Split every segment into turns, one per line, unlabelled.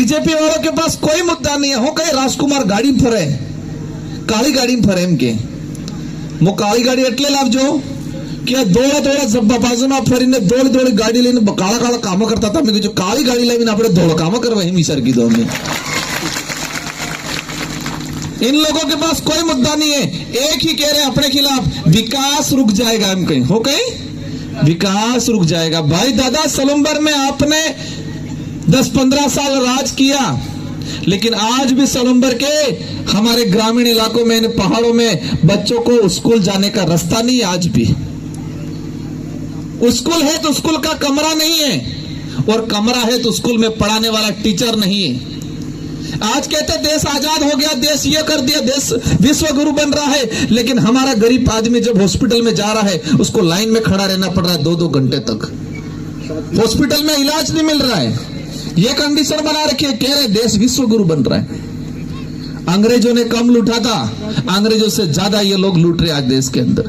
BJP वालों के पास कोई मुद्दा नहीं है। हो कहीं राजकुमार गाड़ी में फरे, काली गाड़ी में फरे एम के वो काली गाड़ी એટલે લાવજો કે દોડા દોડા બાજુમાં ફરીને દોડી દોડી ગાડી લઈને કાળા કાળા કામ કરતા હતા। મેં કીધું કાળી ગાડી લાવીને આપણે દોડો કામ કરવા એમ સર કીધું हमने। इन लोगों के पास कोई मुद्दा नहीं है, एक ही कह रहे हैं अपने खिलाफ विकास रुक जाएगा। हम कहीं हो कहीं विकास रुक जाएगा। भाई दादा सलूम्बर में आपने 10-15 साल राज किया, लेकिन आज भी सलूम्बर के हमारे ग्रामीण इलाकों में, इन पहाड़ों में बच्चों को स्कूल जाने का रास्ता नहीं है। आज भी स्कूल है तो स्कूल का कमरा नहीं है, और कमरा है तो स्कूल में पढ़ाने वाला टीचर नहीं है। आज कहते देश आजाद हो गया, देश ये कर दिया, देश विश्व गुरु बन रहा है, लेकिन हमारा गरीब आदमी जब हॉस्पिटल में जा रहा है उसको लाइन में खड़ा रहना पड़ रहा है 2-2 घंटे तक। हॉस्पिटल में इलाज नहीं मिल रहा है। ये कंडीशन बना रखी है, कह रहे देश विश्व गुरु बन रहा है। अंग्रेजों ने कम लूटा था, अंग्रेजों से ज्यादा ये लोग लूट रहे आज देश के अंदर।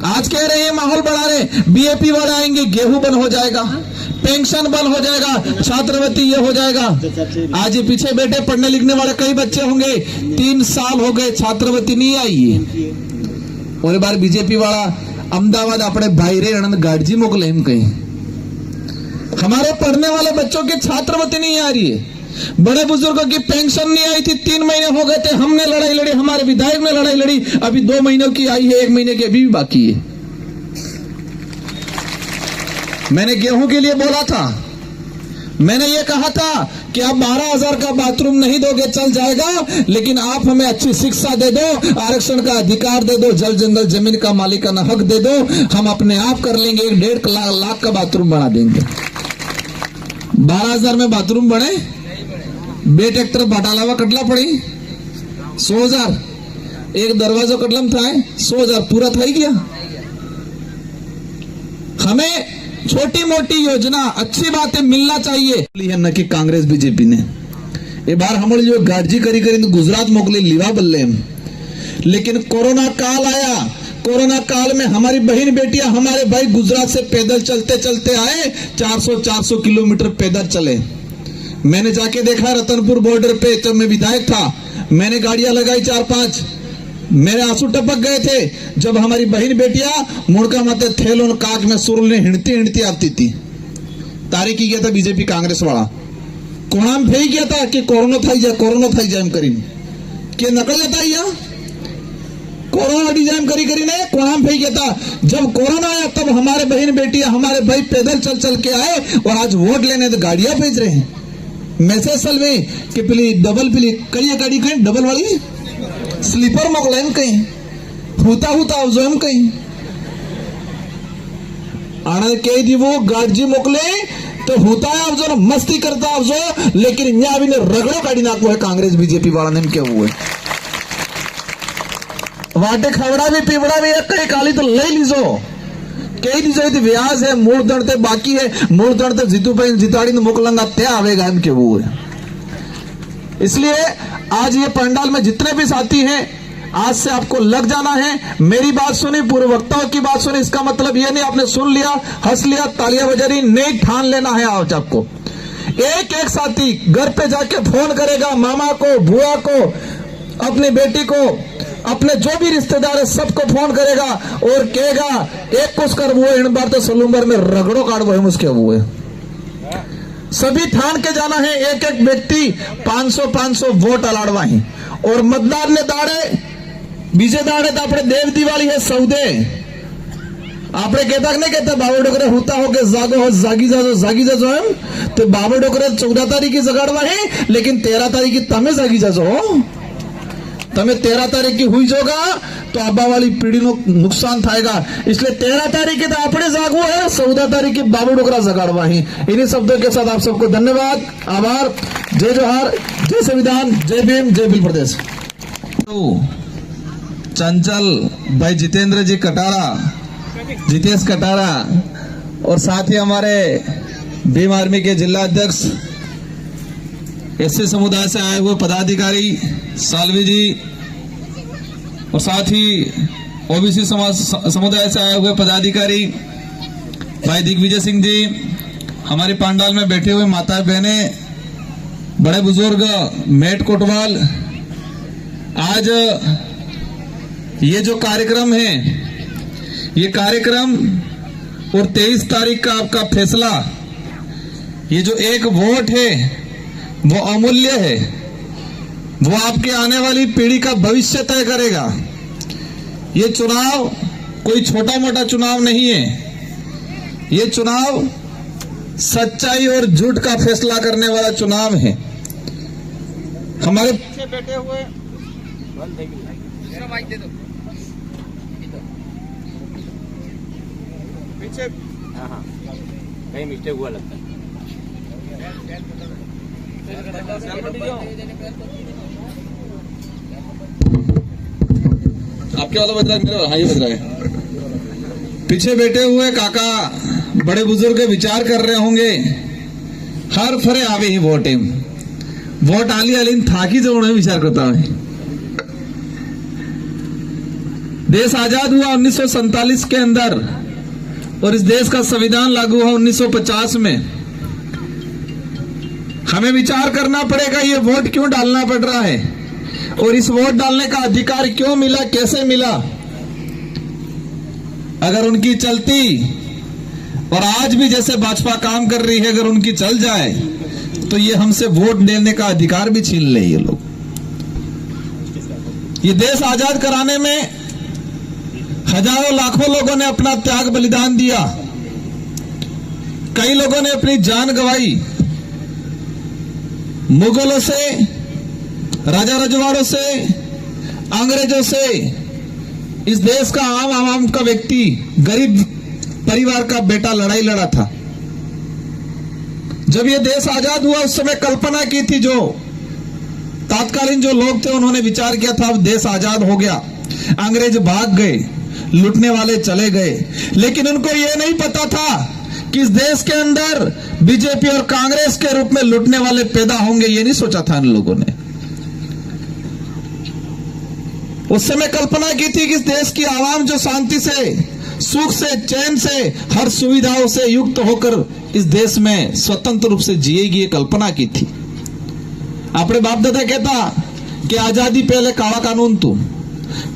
आज कह रहे हैं माहौल बढ़ा रहे, बीएपी वाले आएंगे गेहूं बंद हो जाएगा, पेंशन बंद हो जाएगा, छात्रवृत्ति ये हो जाएगा। आज ये पीछे बैठे पढ़ने लिखने वाले कई बच्चे होंगे, 3 साल हो गए छात्रवृत्ति नहीं आई है। और बार बीजेपी वाला अहमदाबाद अपने भाईरे आनंद गाड़जी मोकले हम कहीं। हमारे पढ़ने वाले बच्चों की छात्रवृत्ति नहीं आ रही है, बड़े बुजुर्गों की पेंशन नहीं आई थी, 3 महीने हो गए थे, हमने लड़ाई लड़ी, हमारे विधायक ने लड़ाई लड़ी, अभी 2 महीनों की आई है, 1 महीने की अभी भी बाकी है। मैंने गेहूं के लिए बोला था, मैंने ये कहा था कि आप 12,000 का बाथरूम नहीं दोगे चल जाएगा, लेकिन आप हमें अच्छी शिक्षा दे दो, आरक्षण का अधिकार दे दो, जल जंगल जमीन का मालिकाना हक दे दो, हम अपने आप कर लेंगे, 1.5 लाख का बाथरूम बना देंगे। 12,000 में बाथरूम बने, 2 ट्रैक्टर बाटालावा कटला पड़ी, 100,000 एक दरवाजा कटलम था, 100,000 पूरा था ही गया। हमें छोटी मोटी योजना अच्छी बातें मिलना चाहिए, न कि कांग्रेस बीजेपी ने ये बार हम जो गार्जी करी करी गुजरात मोकले लीवा बल्ले। लेकिन कोरोना काल आया, कोरोना काल में हमारी बहन बेटियां, हमारे भाई गुजरात से पैदल चलते चलते आए, 400 किलोमीटर पैदल चले। मैंने जाके देखा रतनपुर बॉर्डर पे, जब मैं विधायक था मैंने गाड़ियां लगाई 4-5, मेरे आंसू टपक गए थे जब हमारी बहन बेटियां मुड़का माते थेलों काक में सुरल ने हिंडती हिंडती आती थी। तारीख की गया था बीजेपी कांग्रेस वाला कोणाम फेंक गया था कि कोरोना थाई जाए करीम के नकल जाता है, कोरोना डिजाइन करी करी ने कोणाम फेंक गया था। जब कोरोना आया तब हमारे बहन बेटियां, हमारे भाई पैदल चल चल के आए, और आज वोट लेने तो गाड़ियां भेज रहे हैं। मैसेज सल में कि पीली डबल पीली कई गाड़ी कहीं डबल वाली स्लीपर मोकलाइन कहीं हुता आवजो हम कहीं आनंद कह दी वो गाड़ी मोकले तो हुता आवजो ना, मस्ती करता आवजो, लेकिन यहाँ भी ने रगड़ो गाड़ी नाको है कांग्रेस बीजेपी वाला ने क्या हुआ है। वाटे खवड़ा भी पीवड़ा भी है, कई काली तो ले लीजो, कई दीजो थी व्याज है, मूल दंडते बाकी है, मूल दंडते जीतू पे जिताड़ी ने मोकलंगा ते आवेगा हम क्या हुआ है। इसलिए आज ये पंडाल में जितने भी साथी हैं, आज से आपको लग जाना है। मेरी बात सुनी, पूर्व वक्ताओं की बात सुनी, इसका मतलब ये नहीं आपने सुन लिया, हंस लिया, तालियां बजारी, नहीं ठान लेना है। आज आपको एक एक साथी घर पे जाके फोन करेगा, मामा को, बुआ को, अपनी बेटी को, अपने जो भी रिश्तेदार है सबको फोन करेगा और कहेगा एक कुछ कर वो इन बार तो सलूम्बर में रगड़ो काट वो है मुझके वो है। सभी ठान के जाना है, एक एक व्यक्ति 500 वोट अलाड़वा है, और मतदार ने दाड़े बीजे दाड़े तो अपने देव दिवाली है सौदे। आपने कहता नहीं कहता बाबा डोकरे होता हो के जागो हो जागी जाजो हम तो बाबा डोकरे 14 तारीख की जगाड़वा है, लेकिन 13 तारीख की तमें जागी जाजो हो, तमें 13 तारीख की हुई जोगा तो आबा वाली पीढ़ी नो नुकसान थाएगा। इसलिए 13 तारीख की तो अपने जागो है, 14 तारीख की बाबू डोकरा जगाड़वा ही। इन्हीं शब्दों के साथ आप सबको धन्यवाद, आभार, जय जोहार, जय संविधान, जय भीम, जय भील प्रदेश। चंचल भाई जितेंद्र जी कटारा, जितेश कटारा, और साथ ही हमारे भीम आर्मी के जिला अध्यक्ष, एससी समुदाय से आए हुए पदाधिकारी सालवी जी, और साथ ही ओबीसी समुदाय से आए हुए पदाधिकारी भाई दिग्विजय सिंह जी, हमारे पंडाल में बैठे हुए माता बहनें, बड़े बुजुर्ग मेट कोटवाल, आज ये जो कार्यक्रम है, ये कार्यक्रम और 23 तारीख का आपका फैसला, ये जो एक वोट है वो अमूल्य है, वो आपके आने वाली पीढ़ी का भविष्य तय करेगा। ये चुनाव कोई छोटा मोटा चुनाव नहीं है, ये चुनाव सच्चाई और झूठ का फैसला करने वाला चुनाव है। हमारे पीछे बैठे हुए पीछे
कहीं मिस्टेक हुआ लगता है।
आपके वाला बज रहा है, मेरा हाँ ये बज रहा है। पीछे बैठे हुए काका बड़े बुजुर्ग विचार कर रहे होंगे, हर फरे आवे ही वोट आली आली थाकी जो विचार करता है। देश आजाद हुआ 1947 के अंदर और इस देश का संविधान लागू हुआ 1950 में। हमें विचार करना पड़ेगा ये वोट क्यों डालना पड़ रहा है और इस वोट डालने का अधिकार क्यों मिला, कैसे मिला। अगर उनकी चलती और आज भी जैसे भाजपा काम कर रही है, अगर उनकी चल जाए तो ये हमसे वोट देने का अधिकार भी छीन ले ये लोग। ये देश आजाद कराने में हजारों लाखों लोगों ने अपना त्याग बलिदान दिया, कई लोगों ने अपनी जान गंवाई। मुगलों से, राजा रजवाड़ों से, अंग्रेजों से इस देश का आम आवाम का व्यक्ति, गरीब परिवार का बेटा लड़ाई लड़ा था। जब ये देश आजाद हुआ उस समय कल्पना की थी, जो तात्कालीन जो लोग थे उन्होंने विचार किया था अब देश आजाद हो गया, अंग्रेज भाग गए, लूटने वाले चले गए। लेकिन उनको ये नहीं पता था कि इस देश के अंदर बीजेपी और कांग्रेस के रूप में लूटने वाले पैदा होंगे, ये नहीं सोचा था इन लोगों ने। उस समय कल्पना की थी कि इस देश की आवाम जो शांति से, सुख से, चैन से, हर सुविधाओं से युक्त होकर इस देश में स्वतंत्र रूप से जिएगी, ये कल्पना की थी। अपने बाप दादा कहता कि आजादी पहले काला कानून तू,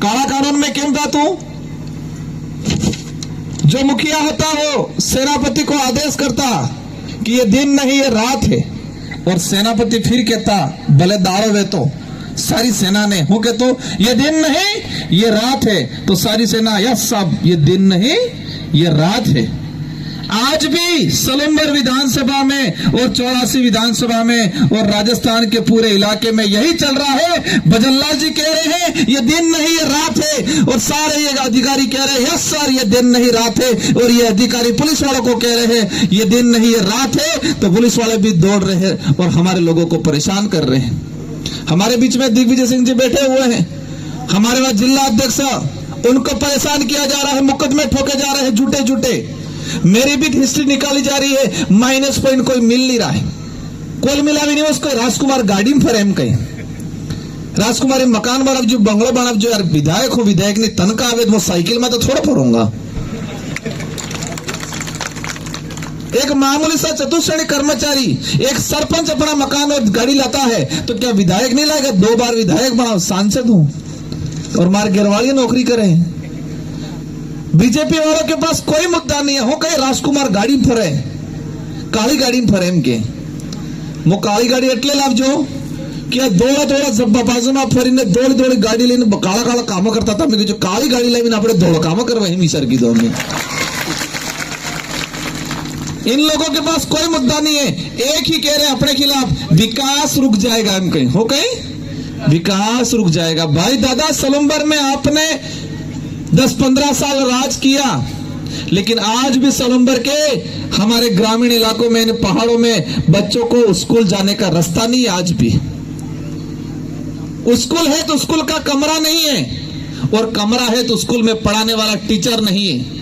काला कानून में क्यों था तू? जो मुखिया होता हो सेनापति को आदेश करता कि ये दिन नहीं ये रात है, और सेनापति फिर कहता भले दाड़ो वे तो सारी सेना ने हो के तो ये दिन नहीं ये रात है, तो सारी सेना यस साहब ये दिन नहीं ये रात है। आज भी सलंबर विधानसभा में और 84 विधानसभा में और राजस्थान के पूरे इलाके में यही चल रहा है। भजनलाल जी कह रहे हैं ये दिन नहीं ये रात है, और सारे ये अधिकारी कह रहे हैं यस सर ये दिन नहीं रात है, और ये अधिकारी पुलिस वालों को कह रहे हैं ये दिन नहीं ये रात है, तो पुलिस वाले भी दौड़ रहे हैं और हमारे लोगों को परेशान कर रहे हैं। हमारे बीच में दिग्विजय सिंह जी बैठे हुए हैं, हमारे वहां जिला अध्यक्ष, उनको परेशान किया जा रहा है, मुकदमे ठोके जा रहे हैं झूठे झूठे। मेरी भी हिस्ट्री निकाली जा रही है, माइनस पॉइंट कोई मिल नहीं रहा है, कोई मिला भी नहीं। उसको राजकुमार गाड़ी में फरेम कहीं राजकुमारी मकान बनाव जो बंगलो बनाव जो यार विधायक हो, विधायक ने तनखा आवे वो साइकिल में तो थोड़ा फरूंगा। एक मामूली सा चतुश्रेणी कर्मचारी, एक सरपंच अपना मकान और गाड़ी लाता है तो क्या विधायक नहीं लाएगा? 2 बार विधायक बनाओ, सांसद हूं और मार गिरवाड़ी नौकरी करें। बीजेपी वालों के पास कोई मुद्दा नहीं है, हो कहीं राजकुमार गाड़ी फरे, काली गाड़ी फरे एम के वो काली गाड़ी एटले लावजो कि दौड़ा बाजू में फरीने दौड़ी गाड़ी लेने काला काला काम करता था। मैं जो काली गाड़ी लावी अपने दौड़ काम करवाई मीसर की दौड़ में। इन लोगों के पास कोई मुद्दा नहीं है, एक ही कह रहे हैं अपने खिलाफ विकास रुक जाएगा। हम कहीं हो कहीं विकास रुक जाएगा। भाई दादा सलुम्बर में आपने 10-15 साल राज किया, लेकिन आज भी सलुम्बर के हमारे ग्रामीण इलाकों में, इन पहाड़ों में बच्चों को स्कूल जाने का रास्ता नहीं है। आज भी स्कूल है तो स्कूल का कमरा नहीं है, और कमरा है तो स्कूल में पढ़ाने वाला टीचर नहीं है।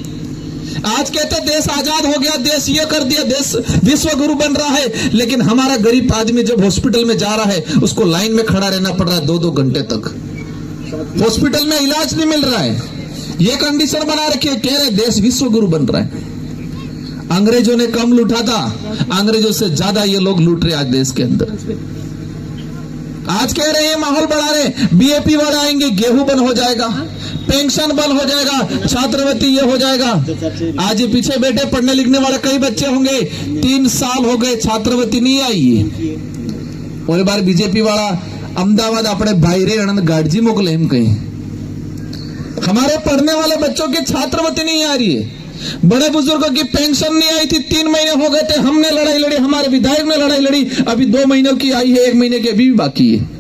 आज कहते देश आजाद हो गया, देश ये कर दिया, देश विश्व गुरु बन रहा है, लेकिन हमारा गरीब आदमी जब हॉस्पिटल में जा रहा है उसको लाइन में खड़ा रहना पड़ रहा है 2-2 घंटे तक। हॉस्पिटल में इलाज नहीं मिल रहा है, ये कंडीशन बना रखी है। कह रहे देश विश्व गुरु बन रहा है। अंग्रेजों ने कम लूटा था, अंग्रेजों से ज्यादा ये लोग लूट रहे आज देश के अंदर। आज कह रहे हैं माहौल बढ़ा रहे, बीएपी वाले आएंगे गेहूं बंद हो जाएगा, पेंशन बंद हो जाएगा, छात्रवृत्ति ये हो जाएगा। आज ये पीछे बैठे पढ़ने लिखने वाले कई बच्चे होंगे, 3 साल हो गए छात्रवृत्ति नहीं आई है। और एक बार बीजेपी वाला अहमदाबाद अपने भाईरे आनंद गाड़जी मोकले हम कहीं, हमारे पढ़ने वाले बच्चों की छात्रवृत्ति नहीं आ रही है, बड़े बुजुर्गों की पेंशन नहीं आई थी, 3 महीने हो गए थे, हमने लड़ाई लड़ी, हमारे विधायक ने लड़ाई लड़ी, अभी 2 महीनों की आई है, 1 महीने की अभी भी बाकी है।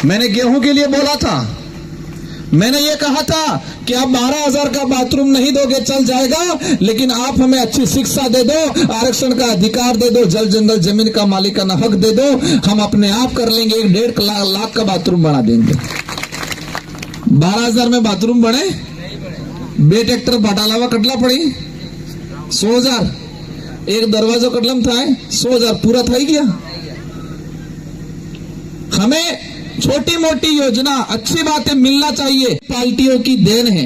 मैंने गेहूं के लिए बोला था, मैंने ये कहा था कि आप 12,000 का बाथरूम नहीं दोगे चल जाएगा, लेकिन आप हमें अच्छी शिक्षा दे दो, आरक्षण का अधिकार दे दो, जल जंगल जमीन का मालिकाना हक दे दो, हम अपने आप कर लेंगे, 1.5 लाख का बाथरूम बना देंगे। 12,000 में बाथरूम बने, 2 ट्रैक्टर बटालावा कटला पड़ी, 100,000 एक दरवाजा कटलम था, 100,000 पूरा था ही गया। हमें छोटी मोटी योजना अच्छी बातें मिलना चाहिए, पार्टियों की देन है।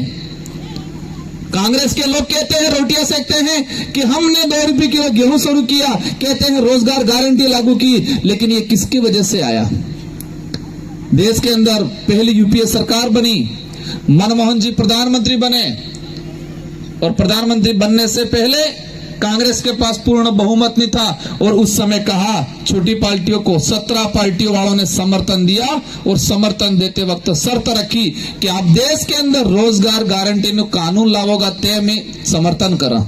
कांग्रेस के लोग कहते हैं, रोटियां सेकते हैं कि हमने 2 रुपए किलो गेहूं शुरू किया, कहते हैं रोजगार गारंटी लागू की, लेकिन ये किसकी वजह से आया? देश के अंदर पहली यूपीए सरकार बनी, मनमोहन जी प्रधानमंत्री बने, और प्रधानमंत्री बनने से पहले कांग्रेस के पास पूर्ण बहुमत नहीं था, और उस समय कहा छोटी पार्टियों को 17 पार्टियों वालों ने समर्थन दिया, और समर्थन देते वक्त शर्त रखी कि आप देश के अंदर रोजगार गारंटी में कानून लाओगा, ते में समर्थन करा।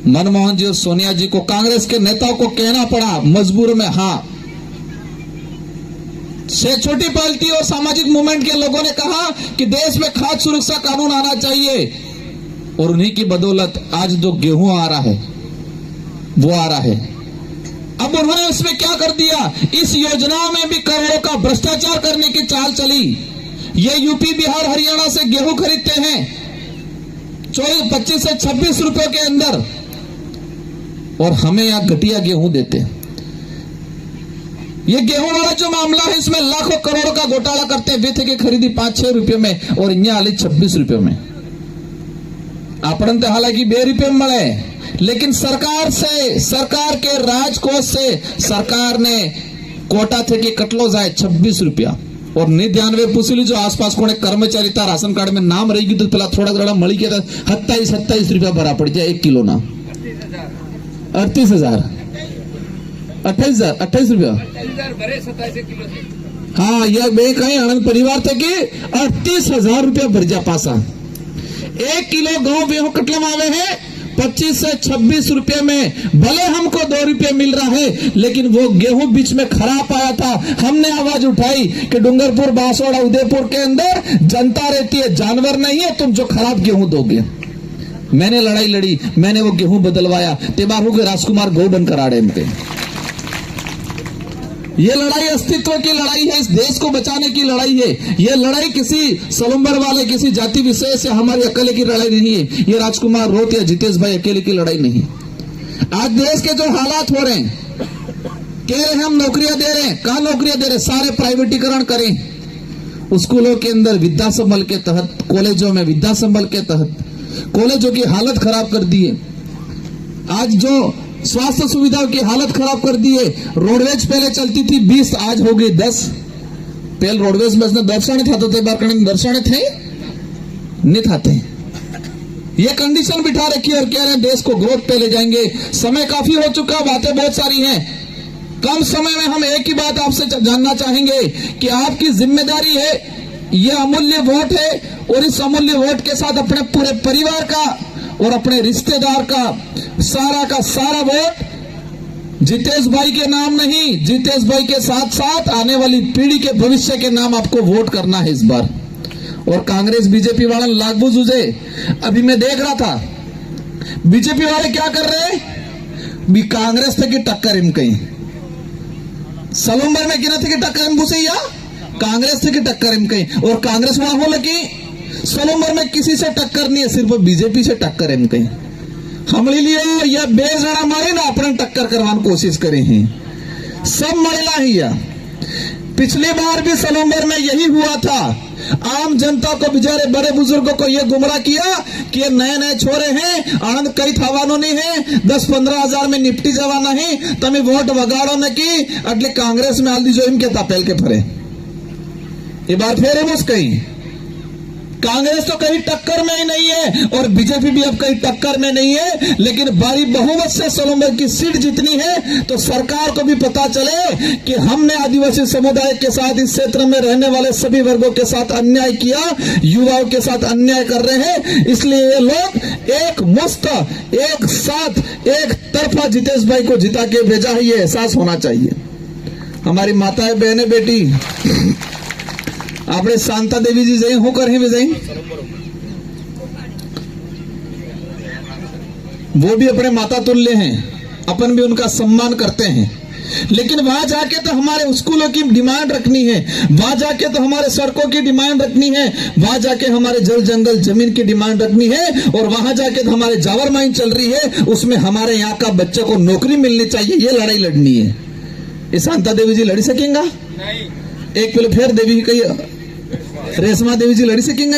मनमोहन जी और सोनिया जी को, कांग्रेस के नेताओं को कहना पड़ा मजबूर में हाँ। से छोटी पार्टी और सामाजिक मूवमेंट के लोगों ने कहा कि देश में खाद्य सुरक्षा कानून आना चाहिए, और उन्हीं की बदौलत आज जो गेहूं आ रहा है वो आ रहा है। अब उन्होंने इसमें क्या कर दिया, इस योजनाओं में भी करोड़ों का भ्रष्टाचार करने की चाल चली। ये यूपी बिहार हरियाणा से गेहूं खरीदते हैं 25 से 26 रुपए के अंदर, और हमें यहां घटिया गेहूं देते हैं। ये गेहूं वाला जो मामला है, इसमें लाखों करोड़ों का घोटाला करते हैं। बेथे की खरीदी 5-6 रुपए में, और यहाँ आली 26 रुपए में। आपण तो हालांकि 2 रुपए में मिले, लेकिन सरकार से, सरकार के राजकोष से सरकार ने कोटा थे कि कटलो जाए 26 रुपया। और 99 पूछी जो आसपास कोने कर्मचारी था राशन कार्ड में नाम रहेगी तो पहला थोड़ा थोड़ा मળી गया था 27 रुपया भरा पड़ जाए 1 किलो ना 38,000 28 रुपया। हाँ, यह बे कहीं आनंद परिवार थे कि 38,000 रुपया भर जा पासा। 1 किलो गेहूं गेहूं कटलम आवे है 25 से 26 रुपए में। भले हमको 2 रुपए मिल रहा है, लेकिन वो गेहूं बीच में खराब आया था। हमने आवाज उठाई कि डूंगरपुर, बांसवाड़ा, उदयपुर के अंदर जनता रहती है, जानवर नहीं है, तुम जो खराब गेहूं दोगे। मैंने लड़ाई लड़ी, मैंने वो गेहूं बदलवाया। तेबारू के राजकुमार गौ बनकर आड़े में। ये लड़ाई अस्तित्व की लड़ाई है, इस देश को बचाने की लड़ाई है। ये लड़ाई किसी सलूम्बर वाले, किसी जाति विशेष से हमारी अकेले की लड़ाई नहीं है। ये राजकुमार रोत या जितेश भाई अकेले की लड़ाई नहीं। आज देश के जो हालात हो रहे हैं, कह रहे हैं हम नौकरियां दे रहे हैं, कहां नौकरियां दे रहे हैं? सारे प्राइवेटीकरण करें। स्कूलों के अंदर विद्या संबल के तहत, कॉलेजों में विद्या संबल के तहत कॉलेजों की हालत खराब कर दी है। आज जो स्वास्थ्य सुविधाओं की हालत खराब कर दी है। रोडवेज पहले चलती थी 20, आज हो गई 10। पहले रोडवेज में दर्शन था तो दर्शन थे नहीं थाते। ये कंडीशन बिठा रखी और कह रहे हैं देश को ग्रोथ पे ले जाएंगे। समय काफी हो चुका, बातें बहुत सारी हैं। कम समय में हम एक ही बात आपसे जानना चाहेंगे कि आपकी जिम्मेदारी है, ये अमूल्य वोट है, और इस अमूल्य वोट के साथ अपने पूरे परिवार का और अपने रिश्तेदार का सारा वोट जितेश भाई के नाम नहीं, जितेश भाई के साथ साथ आने वाली पीढ़ी के भविष्य के नाम आपको वोट करना है इस बार। और कांग्रेस बीजेपी वाले लागू जुझे, अभी मैं देख रहा था बीजेपी वाले क्या कर रहे हैं, कांग्रेस थे कि टक्कर इन कहीं सलूम्बर में गिना थे कि टक्कर इन भूसे, या कांग्रेस थे कि टक्कर इन कहीं। और कांग्रेस वहां हो लगी सलूम्बर में किसी से टक्कर नहीं है, सिर्फ बीजेपी से टक्कर है कहीं। हमले लिए यह बेजड़ा मारे ना अपने टक्कर करवाने कोशिश करे हैं, सब महिला ही। पिछली बार भी सलूम्बर में यही हुआ था आम जनता को, बेचारे बड़े बुजुर्गों को ये गुमराह किया कि ये नए नए छोरे हैं, आनंद कई थवानो नहीं है, 10-15 हजार में निपटी जवा नहीं, तमी वोट वगाड़ो न की अटले कांग्रेस में आल दीजो इनके तापेल के फरे। ये बार फिर है कहीं कांग्रेस तो कहीं टक्कर में ही नहीं है और बीजेपी भी अब कहीं टक्कर में नहीं है, लेकिन भारी बहुमत से सोलंबर की सीट जितनी है तो सरकार को भी पता चले कि हमने आदिवासी समुदाय के साथ, इस क्षेत्र में रहने वाले सभी वर्गों के साथ अन्याय किया, युवाओं के साथ अन्याय कर रहे हैं। इसलिए ये लोग एक मुश्त, एक साथ, एक तरफा जितेश भाई को जिता के भेजा है, ये एहसास होना चाहिए। हमारी माताएं, बहनें, बेटी, आपने शांता देवी जी जय होकर ही विजयी, वो भी अपने माता तुल्य हैं, अपन भी उनका सम्मान करते हैं, लेकिन वहां जाके तो हमारे स्कूलों की डिमांड रखनी है, वहां जाके तो हमारे सड़कों की डिमांड रखनी है, वहां जाके हमारे जल जंगल जमीन की डिमांड रखनी है, और वहां जाके तो हमारे जावर माइन चल रही है, उसमें हमारे यहाँ का बच्चे को नौकरी मिलनी चाहिए, ये लड़ाई लड़नी है। ये शांता देवी जी लड़ी सकेंगा? नहीं। एक पहले फिर देवी कही रेशमा देवी जी लड़ी सकेंगे?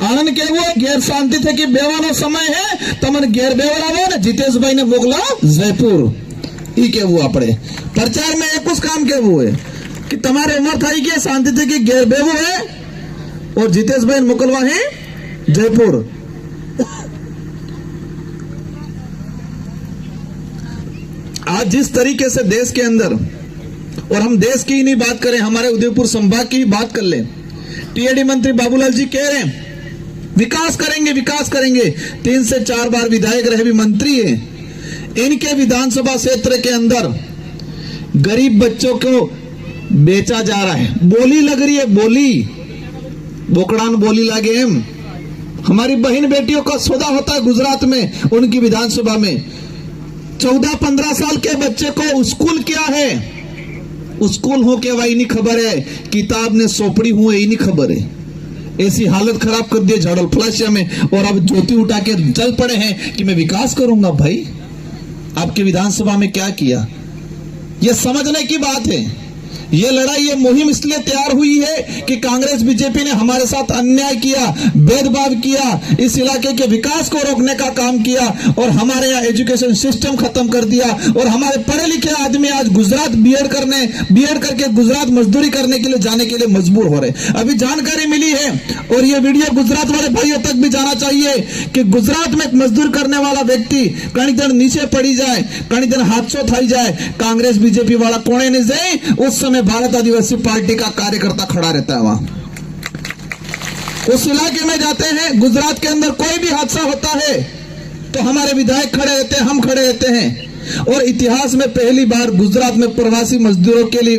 आनंद के वो गैर शांति थे कि बेवानो समय है तमन गैर बेवरावो ने जितेश भाई ने मोकला जयपुर ई के वो अपने प्रचार में एक उस काम के वो है कि तुम्हारे उम्र था कि शांति थे कि गैर बेवो है और जितेश भाई मोकलवा है जयपुर। आज जिस तरीके से देश के अंदर, और हम देश की ही नहीं बात करें, हमारे उदयपुर संभाग की ही बात कर लें, टीएडी मंत्री बाबूलाल जी कह रहे हैं विकास करेंगे, विकास करेंगे, 3 से 4 बार विधायक रहे, भी मंत्री हैं। इनके विधानसभा क्षेत्र के अंदर गरीब बच्चों को बेचा जा रहा है, बोली लग रही है, बोली बोकड़ान बोली लागे हम। हमारी बहन बेटियों का सौदा होता है गुजरात में, उनकी विधानसभा में 14-15 साल के बच्चे को स्कूल क्या है, स्कूल हो के वही नहीं खबर है, किताब ने सोपड़ी हुए ही नहीं खबर है। ऐसी हालत खराब कर दी झाड़ल फ्लाशिया में, और अब ज्योति उठा के चल पड़े हैं कि मैं विकास करूंगा। भाई आपके विधानसभा में क्या किया, यह समझने की बात है। ये लड़ाई, ये मुहिम इसलिए तैयार हुई है कि कांग्रेस बीजेपी ने हमारे साथ अन्याय किया, भेदभाव किया, इस इलाके के विकास को रोकने का काम किया, और हमारे यहाँ एजुकेशन सिस्टम खत्म कर दिया, और हमारे पढ़े लिखे आदमी आज गुजरात बीएड करके गुजरात मजदूरी करने के लिए जाने के लिए मजबूर हो रहे। अभी जानकारी मिली है, और ये वीडियो गुजरात वाले भाइयों तक भी जाना चाहिए कि गुजरात में मजदूर करने वाला व्यक्ति कहीं दिन नीचे पड़ी जाए, कहीं दिन हादसों थाई जाए, कांग्रेस बीजेपी वाला कोने नहीं जाए, उस समय भारत आदिवासी पार्टी का कार्यकर्ता खड़ा रहता है। वहां उस इलाके में जाते हैं, गुजरात के अंदर कोई भी हादसा होता है तो हमारे विधायक खड़े रहते हैं, हम खड़े रहते हैं। और इतिहास में पहली बार गुजरात में प्रवासी मजदूरों के लिए